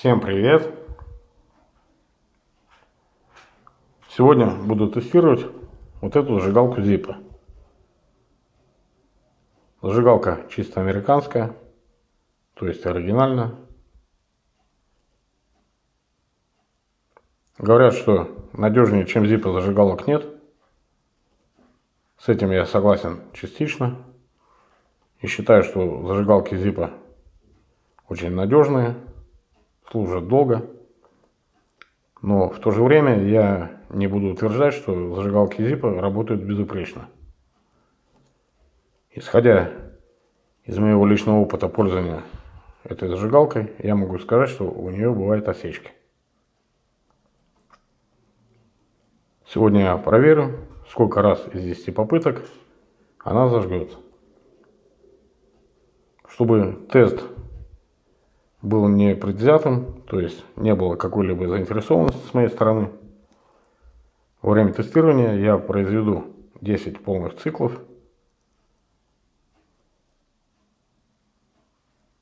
Всем привет! Сегодня буду тестировать вот эту зажигалку Zippo. Зажигалка чисто американская, то есть оригинальная. Говорят, что надежнее, чем Zippo, зажигалок нет. С этим я согласен частично. И считаю, что зажигалки Zippo очень надежные, служат долго. Но в то же время я не буду утверждать, что зажигалки Zippo работают безупречно. Исходя из моего личного опыта пользования этой зажигалкой, я могу сказать, что у нее бывают осечки. Сегодня я проверю, сколько раз из 10 попыток она зажгется. Чтобы тест был не предвзятым, то есть не было какой-либо заинтересованности с моей стороны, во время тестирования я произведу 10 полных циклов.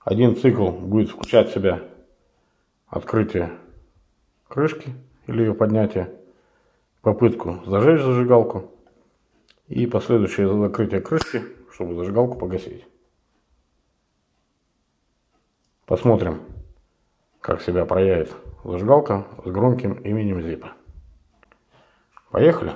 Один цикл будет включать в себя открытие крышки или ее поднятие, попытку зажечь зажигалку и последующее закрытие крышки, чтобы зажигалку погасить. Посмотрим, как себя проявит зажигалка с громким именем Zippo. Поехали!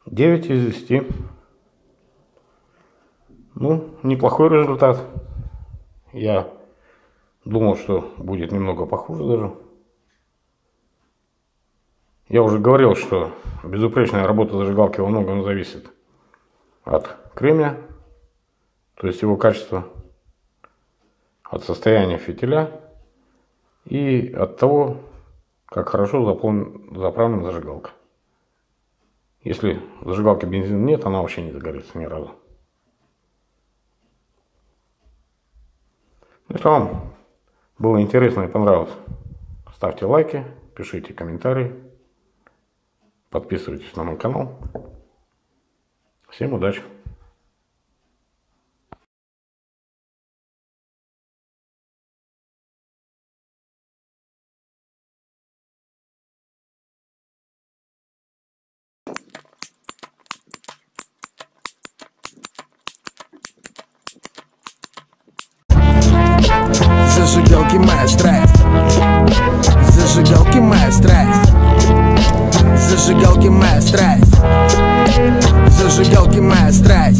Девять из 10. Ну, неплохой результат. Я думал, что будет немного похуже даже. Я уже говорил, что безупречная работа зажигалки во многом зависит от кремния, то есть его качества, от состояния фитиля и от того, как хорошо заправлена зажигалка. Если в зажигалке бензина нет, она вообще не загорится ни разу. Если вам было интересно и понравилось, ставьте лайки, пишите комментарии, подписывайтесь на мой канал. Всем удачи! Зажигалки моя страсть. Зажигалки моя страсть. Зажигалки моя страсть. Зажигалки моя страсть.